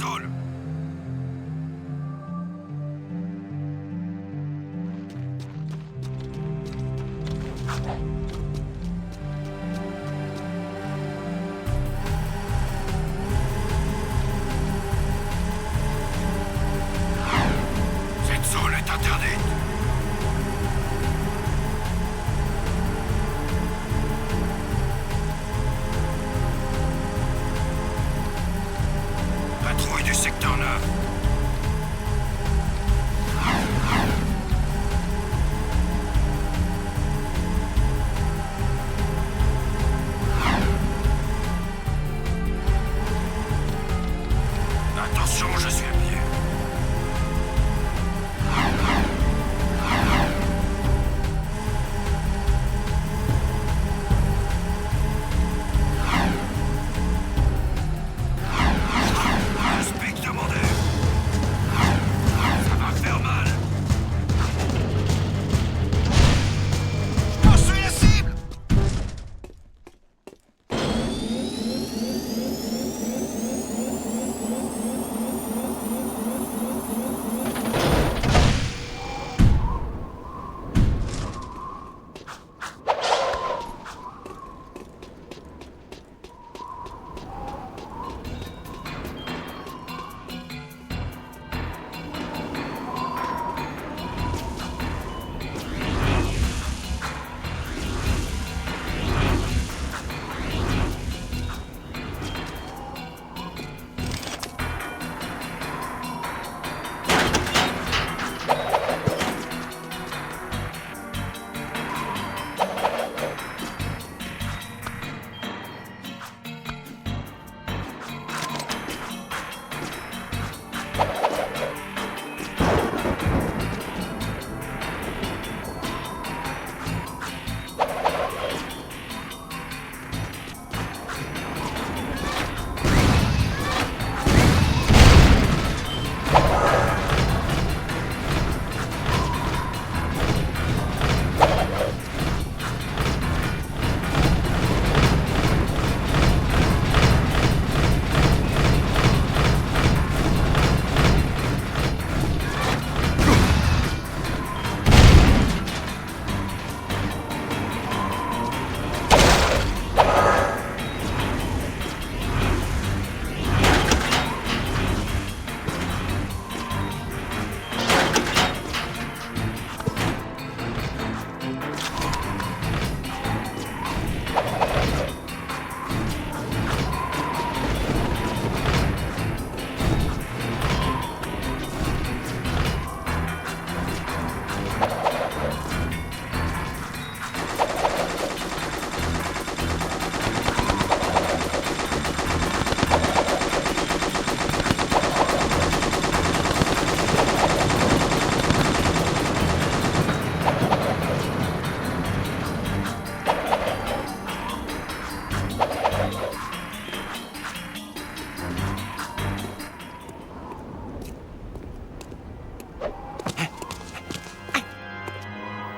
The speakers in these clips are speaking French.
zone. Cette zone est interdite. Patrouille du secteur 9. Attention, je suis à pied. Speak demandé. Ça va faire mal. Je suis la cible.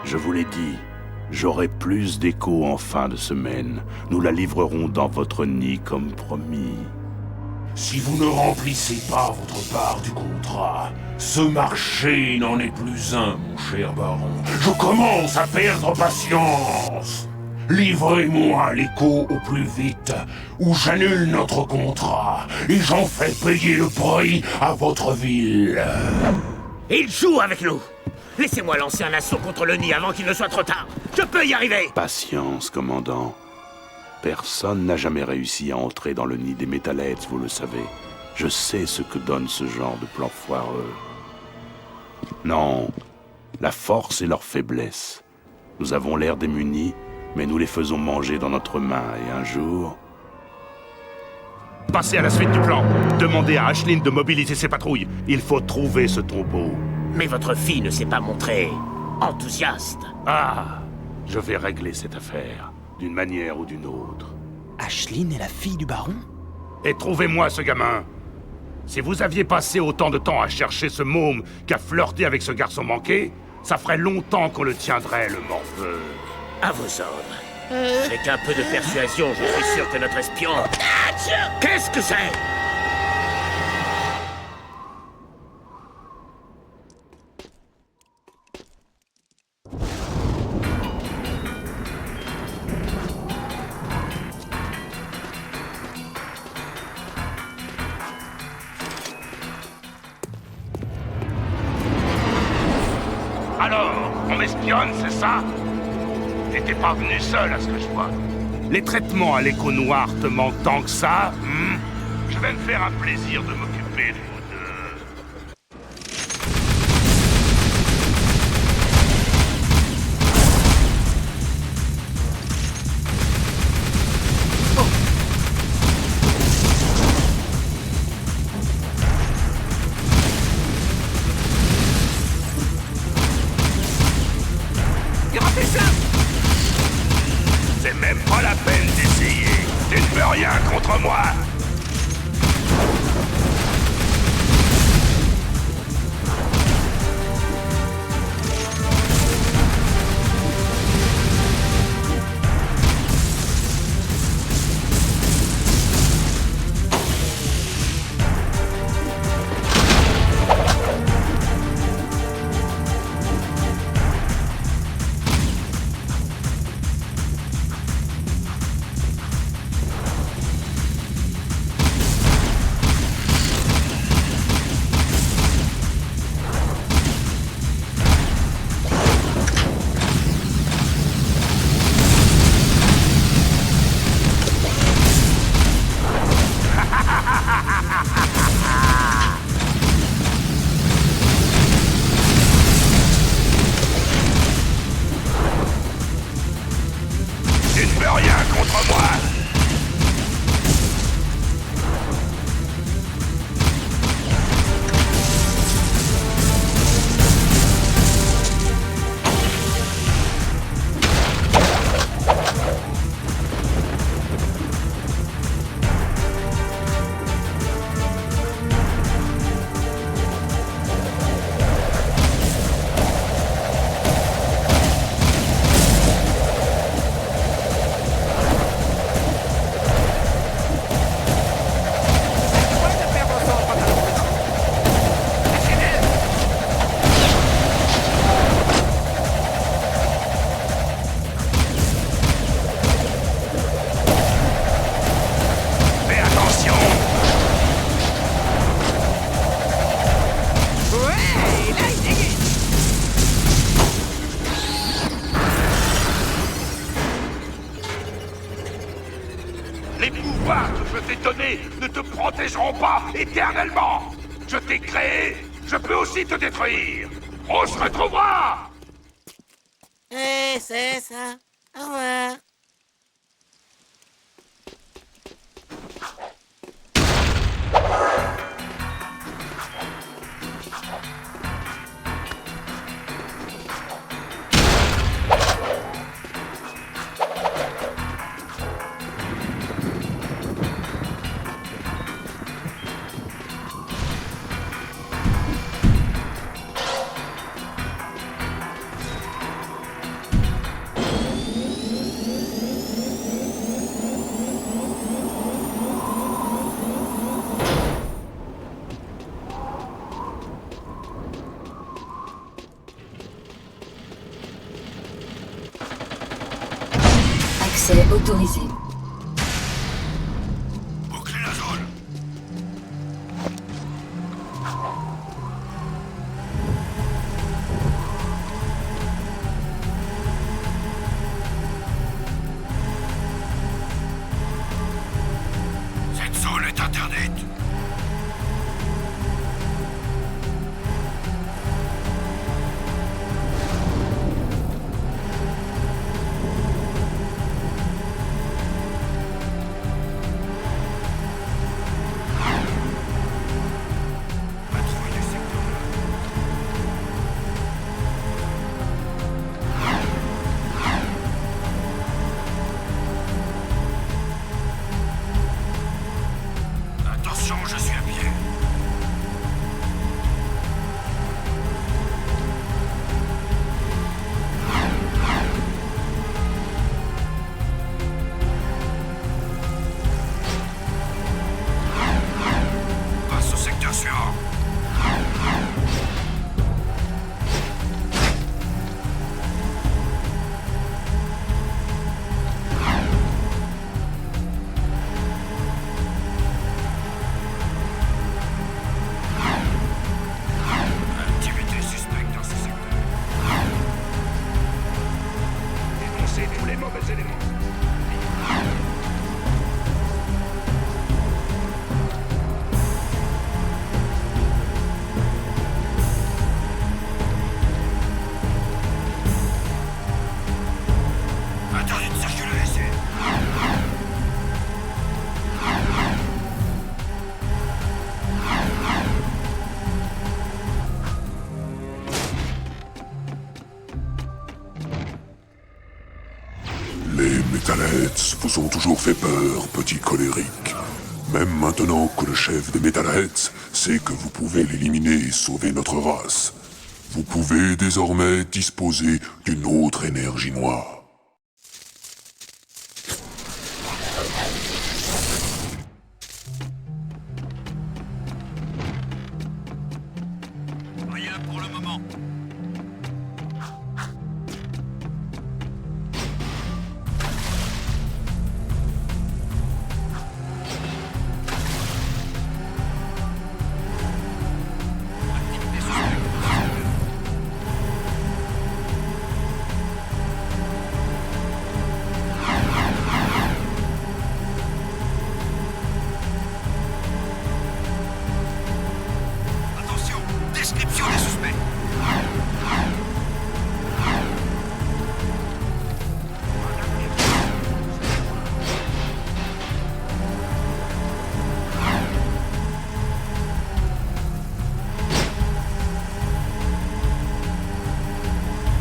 Je vous l'ai dit, j'aurai plus d'écho en fin de semaine. Nous la livrerons dans votre nid comme promis. Si vous ne remplissez pas votre part du contrat, ce marché n'en est plus un, mon cher baron. Je commence à perdre patience. Livrez-moi l'écho au plus vite, ou j'annule notre contrat, et j'en fais payer le prix à votre ville. Il joue avec nous. Laissez-moi lancer un assaut contre le nid avant qu'il ne soit trop tard. Je peux y arriver. Patience, commandant. Personne n'a jamais réussi à entrer dans le nid des Metalheads, vous le savez. Je sais ce que donne ce genre de plan foireux. Non, la force est leur faiblesse. Nous avons l'air démunis, mais nous les faisons manger dans notre main, et un jour... Passez à la suite du plan. Demandez à Aisling de mobiliser ses patrouilles. Il faut trouver ce tombeau. Mais votre fille ne s'est pas montrée enthousiaste. Ah, je vais régler cette affaire, d'une manière ou d'une autre. Aisling est la fille du baron? Et trouvez-moi ce gamin. Si vous aviez passé autant de temps à chercher ce môme qu'à flirter avec ce garçon manqué, ça ferait longtemps qu'on le tiendrait, le morveux. À vos ordres. Avec un peu de persuasion, je suis sûr que notre espion... Qu'est-ce que c'est? Alors, on m'espionne, c'est ça? T'étais pas venu seul à ce que je vois. Les traitements à l'écho noir te manquent tant que ça, Je vais me faire un plaisir de m'occuper de vous deux. C'est même pas la peine d'essayer. Tu ne peux rien contre moi. Tu ne peux rien contre moi. Fais attention. Les pouvoirs que je t'ai donnés ne te protégeront pas éternellement. Je t'ai créé, je peux aussi te détruire. On se retrouvera. C'est ça. Au revoir. Accès autorisé. Bouclez la zone. Cette zone est interdite. Patrouille du secteur. Attention, je suis à pied. Passe au secteur suivant. Metalheads vous ont toujours fait peur, petit colérique. Même maintenant que le chef des Metalheads sait que vous pouvez l'éliminer et sauver notre race, vous pouvez désormais disposer d'une autre énergie noire. Rien pour le moment. Attention, description des suspects.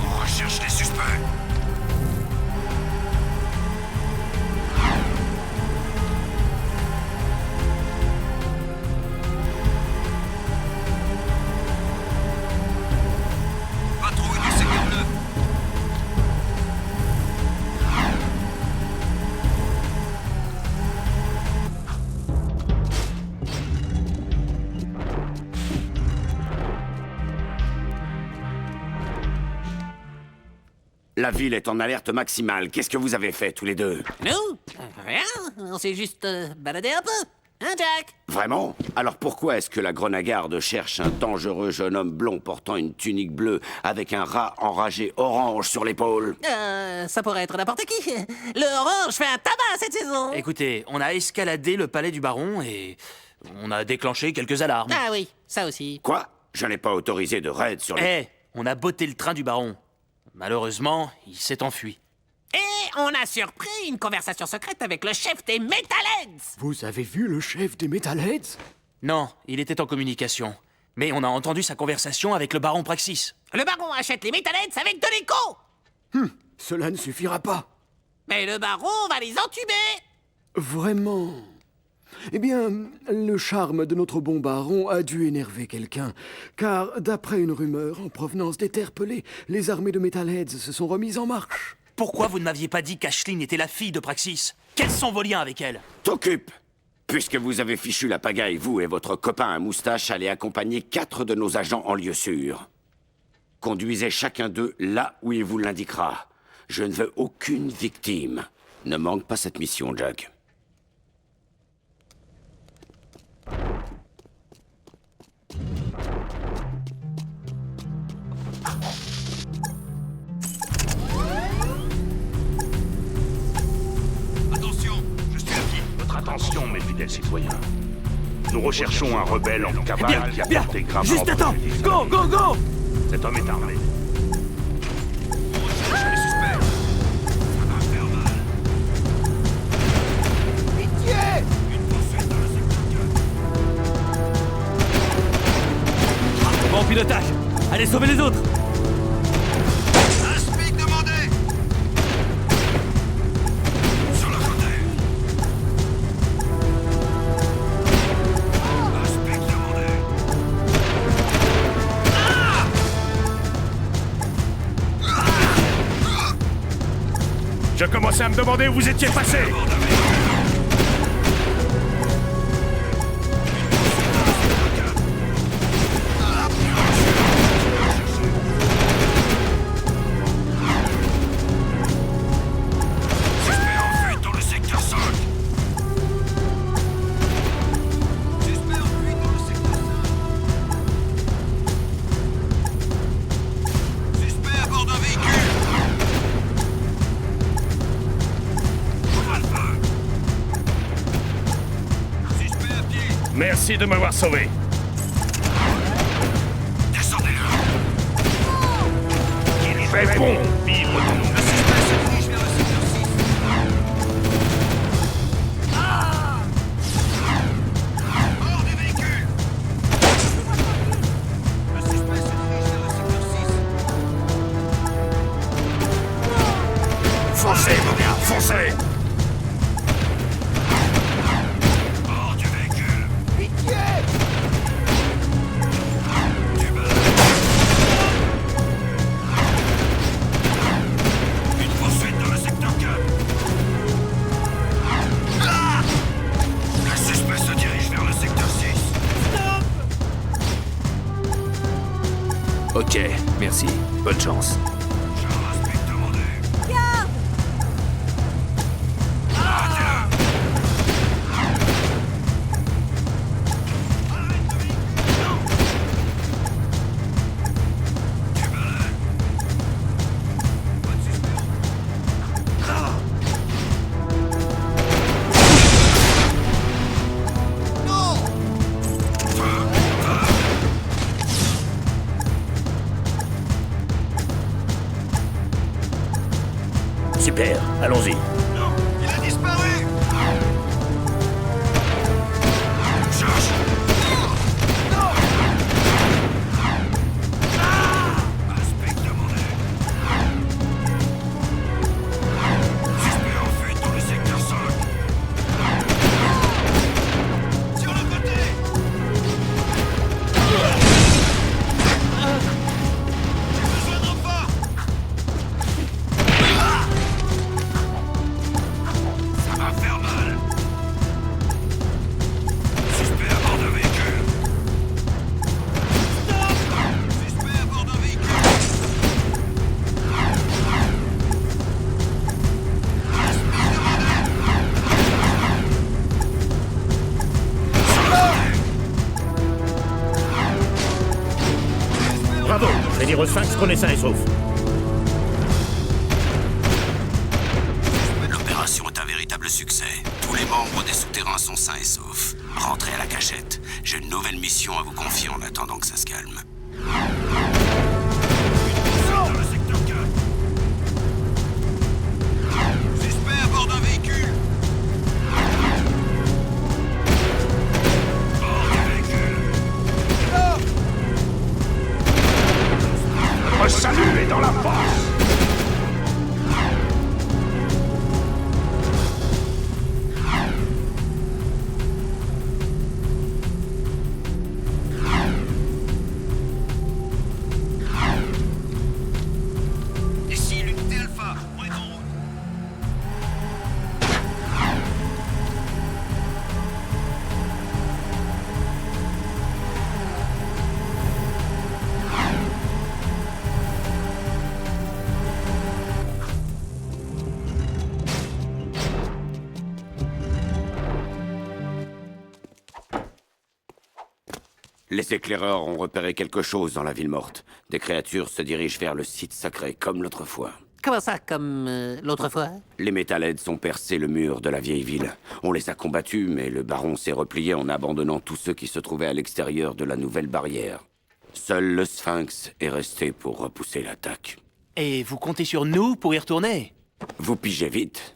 On recherche les suspects. Patrouille du secteur 9. La ville est en alerte maximale. Qu'est-ce que vous avez fait, tous les deux? Nous? Rien, on s'est juste baladé un peu. Hein, Jack? Vraiment? Alors pourquoi est-ce que la Grenagarde cherche un dangereux jeune homme blond portant une tunique bleue avec un rat enragé orange sur l'épaule? Ça pourrait être n'importe qui. Le orange fait un tabac cette saison. Écoutez, on a escaladé le palais du baron et on a déclenché quelques alarmes. Ah oui, ça aussi. Quoi? Je n'ai pas autorisé de raid sur les... On a botté le train du baron. Malheureusement, il s'est enfui. Et on a surpris une conversation secrète avec le chef des Metalheads. Vous avez vu le chef des Metalheads? Non, il était en communication. Mais on a entendu sa conversation avec le baron Praxis. Le baron achète les Metalheads avec de l'écho. Cela ne suffira pas. Mais le baron va les entuber. Vraiment? Eh bien, le charme de notre bon baron a dû énerver quelqu'un, car d'après une rumeur en provenance des terres pelées, les armées de Metalheads se sont remises en marche. Pourquoi vous ne m'aviez pas dit qu'Aisling était la fille de Praxis? Quels sont vos liens avec elle? T'occupe! Puisque vous avez fichu la pagaille, vous et votre copain à moustache allez accompagner 4 de nos agents en lieu sûr. Conduisez chacun d'eux là où il vous l'indiquera. Je ne veux aucune victime. Ne manque pas cette mission, Jack. Attention, je suis à pied. Votre attention, mes fidèles citoyens. Nous recherchons un rebelle en cavale qui a porté gravement... Juste attends. Go, go, go. Cet homme est armé. On recherche les suspects. Ça va faire mal. Pitié! Une poursuite dans le secteur 4. Bon pilotage. Allez sauver les autres. Un SPIC demandé! Sur le côté. Un SPIC demandé. Je commençais à me demander où vous étiez passé. Suspect en fuite dans le secteur 5. Suspect en fuite dans le secteur 5. Suspect à bord d'un véhicule. Ouvre le feu. Suspect à pied. Merci de m'avoir sauvé. Descendez-le. Il fait bon vivre de nous. Le suspect se dirige vers le secteur 6. Hors des véhicules. Le suspect se dirige vers le secteur 6. Foncez, mon gars, foncez. Ok, merci. Bonne chance. Super, allons-y. Il a disparu. Inspecte mon œil. Suspect en fuite dans le secteur 5. Sur le côté. J'ai besoin de renfort. Ça va faire mal. Suspect à bord d'un véhicule. Stop. Suspect à bord d'un véhicule. Bravo, je vais dire au Sphinx qu'on est sain et sauf. L'opération est un véritable succès. Tous les membres des souterrains sont sains et saufs. Rentrez à la cachette. J'ai une nouvelle mission à vous confier en attendant que ça se calme. Dans le secteur 4. Suspect à bord d'un véhicule. Bord du véhicule. Votre salut est dans la force. Ici, l'unité Alpha. On est en route. Les éclaireurs ont repéré quelque chose dans la ville morte. Des créatures se dirigent vers le site sacré, comme l'autre fois. Comment ça, comme l'autre fois? Les Metalheads ont percé le mur de la vieille ville. On les a combattus, mais le baron s'est replié en abandonnant tous ceux qui se trouvaient à l'extérieur de la nouvelle barrière. Seul le Sphinx est resté pour repousser l'attaque. Et vous comptez sur nous pour y retourner? Vous pigez vite.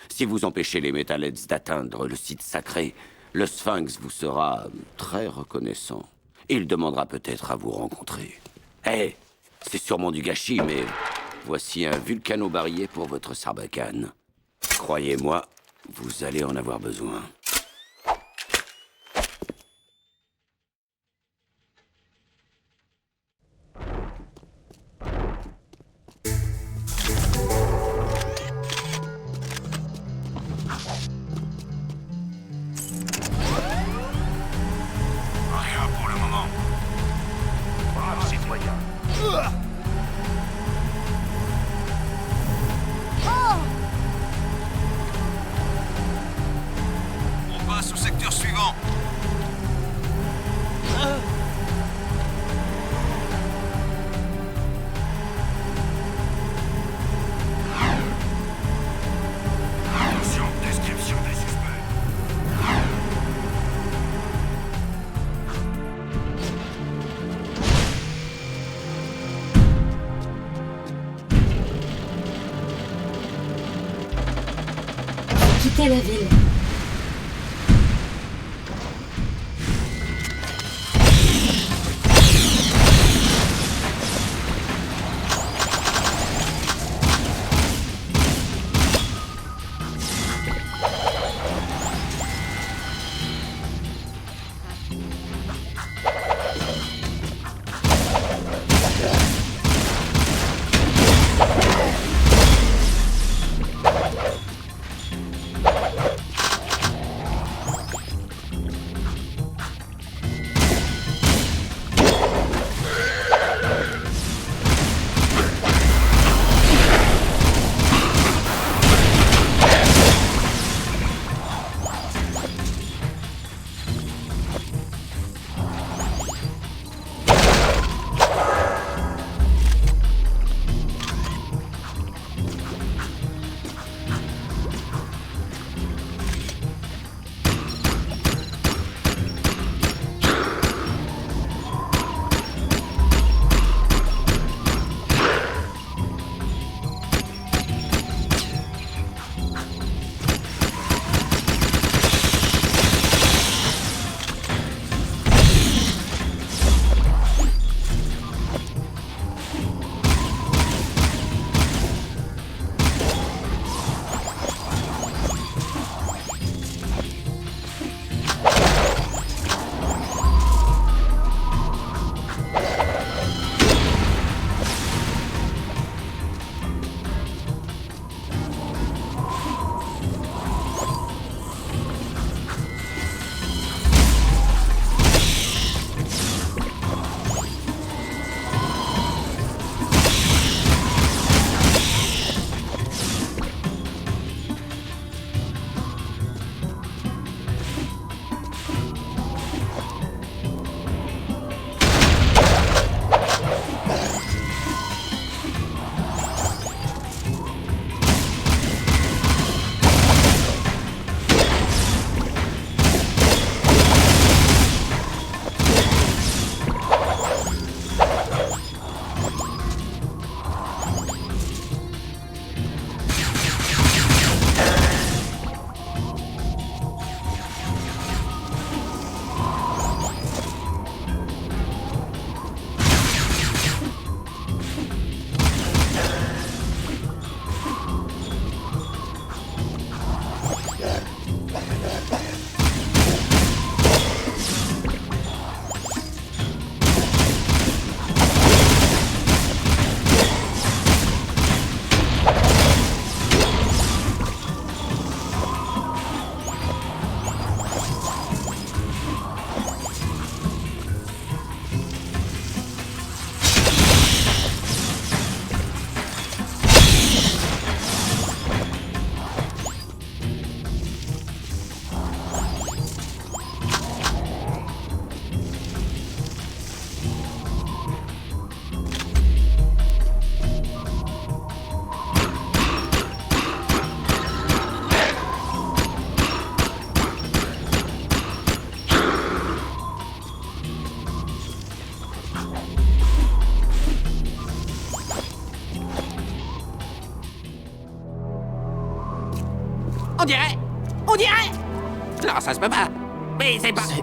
Si vous empêchez les Metalheads d'atteindre le site sacré, le Sphinx vous sera très reconnaissant. Il demandera peut-être à vous rencontrer. Eh, c'est sûrement du gâchis, mais voici un vulcano-barillet pour votre sarbacane. Croyez-moi, vous allez en avoir besoin. Rien pour le moment. Brave citoyen. On passe au secteur suivant. Attention, description des suspects. Quittez la ville. On dirait... Non, ça se peut pas. Mais c'est pas... C'est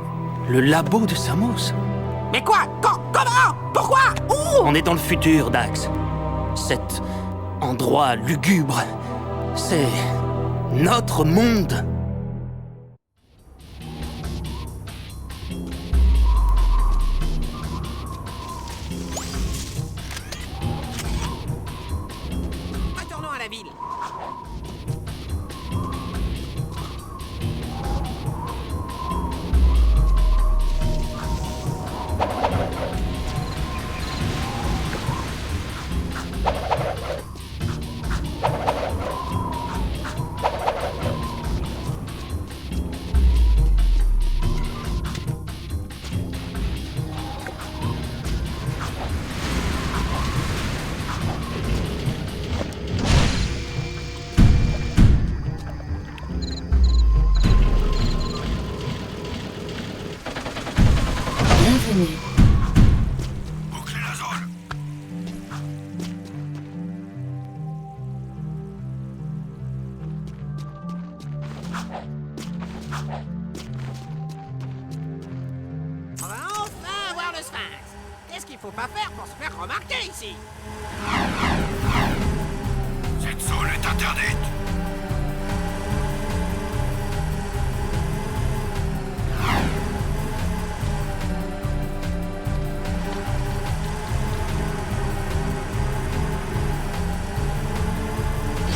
le labo de Samos. Mais quoi? Comment? Pourquoi? Où? On est dans le futur, Dax. Cet endroit lugubre, c'est notre monde. Retournons à la ville. Bienvenue. Bouclez la zone. On va enfin voir le Sphinx. Qu'est-ce qu'il faut pas faire pour se faire remarquer ici? Cette zone est interdite.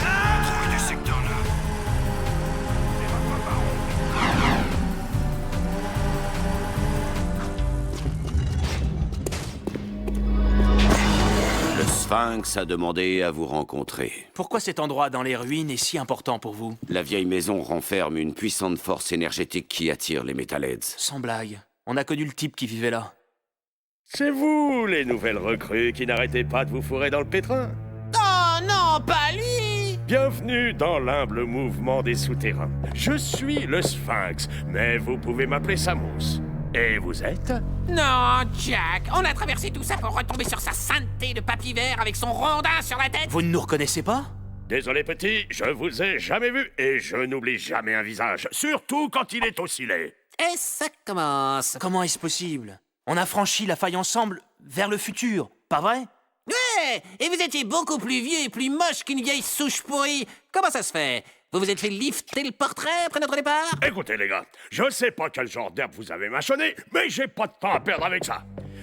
Patrouille du secteur 9. C'est votre baron. Le Sphinx a demandé à vous rencontrer. Pourquoi cet endroit dans les ruines est si important pour vous? La vieille maison renferme une puissante force énergétique qui attire les Metalheads. Sans blague. On a connu le type qui vivait là. C'est vous, les nouvelles recrues, qui n'arrêtez pas de vous fourrer dans le pétrin. Oh non, pas lui! Bienvenue dans l'humble mouvement des souterrains. Je suis le Sphinx, mais vous pouvez m'appeler Samos. Et vous êtes? Non, Jack, on a traversé tout ça pour retomber sur sa sainteté de papy vert avec son rondin sur la tête. Vous ne nous reconnaissez pas? Désolé petit, je vous ai jamais vu et je n'oublie jamais un visage, surtout quand il est aussi laid. Et ça commence. Comment est-ce possible? On a franchi la faille ensemble vers le futur, pas vrai? Ouais, et vous étiez beaucoup plus vieux et plus moche qu'une vieille souche pourrie. Comment ça se fait? Vous vous êtes fait lifter le portrait après notre départ? Écoutez les gars, je sais pas quel genre d'herbe vous avez mâchonné, mais j'ai pas de temps à perdre avec ça.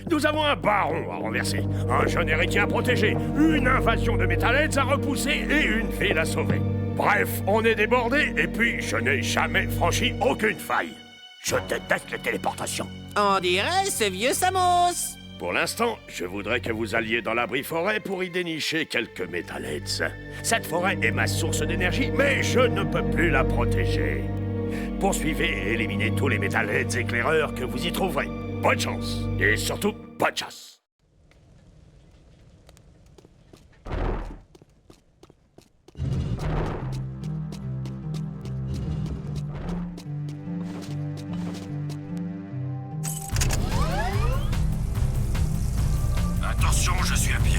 Nous avons un baron à renverser, un jeune héritier à protéger, une invasion de Metalheads à repousser et une ville à sauver. Bref, on est débordés et puis je n'ai jamais franchi aucune faille. Je déteste les téléportations. On dirait ce vieux Samos. Pour l'instant, je voudrais que vous alliez dans l'abri forêt pour y dénicher quelques Metalheads. Cette forêt est ma source d'énergie, mais je ne peux plus la protéger. Poursuivez et éliminez tous les Metalheads éclaireurs que vous y trouverez. Bonne chance. Et surtout, bonne chasse. Attention, je suis à pied.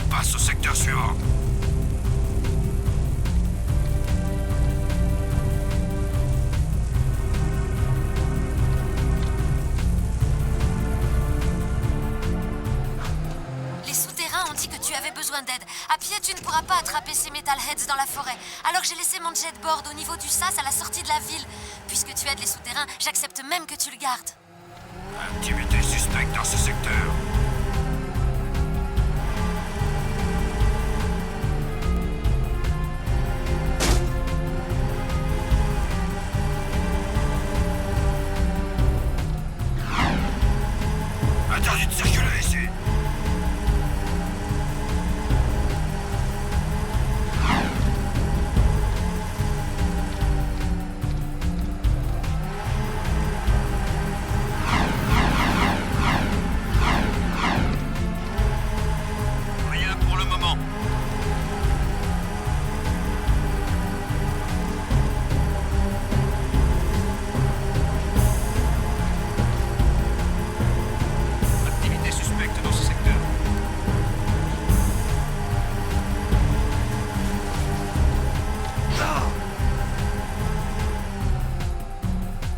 On passe au secteur suivant. Les souterrains ont dit que tu avais besoin d'aide. À pied, tu ne pourras pas attraper ces Metalheads dans la forêt. Alors j'ai laissé mon jetboard au niveau du sas à la sortie de la ville. Puisque tu aides les souterrains, j'accepte même que tu le gardes. Activité suspecte dans ce secteur. Interdit de circuler.